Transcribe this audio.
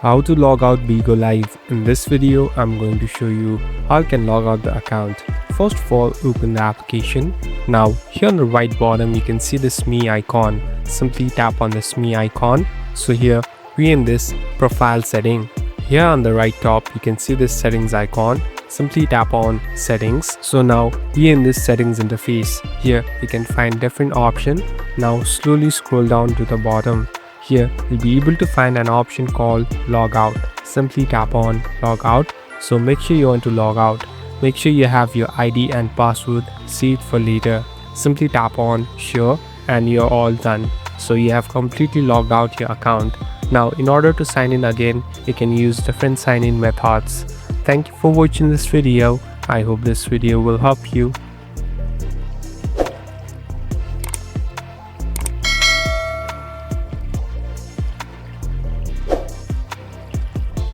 How to log out Bigo Live. In this video, I'm going to show you how you can log out the account. First of all, open the application. Now, here on the right bottom, you can see this me icon. Simply tap on this me icon. So here, we in this profile setting. Here on the right top, you can see this settings icon. Simply tap on settings. So now we in this settings interface. Here you can find different option. Now slowly scroll down to the bottom. Here you'll be able to find an option called logout. Simply tap on logout. So make sure you want to log out. Make sure you have your ID and password saved for later. Simply tap on sure and you're all done. So you have completely logged out your account. Now in order to sign in again, you can use different sign in methods. Thank you for watching this video. I hope this video will help you.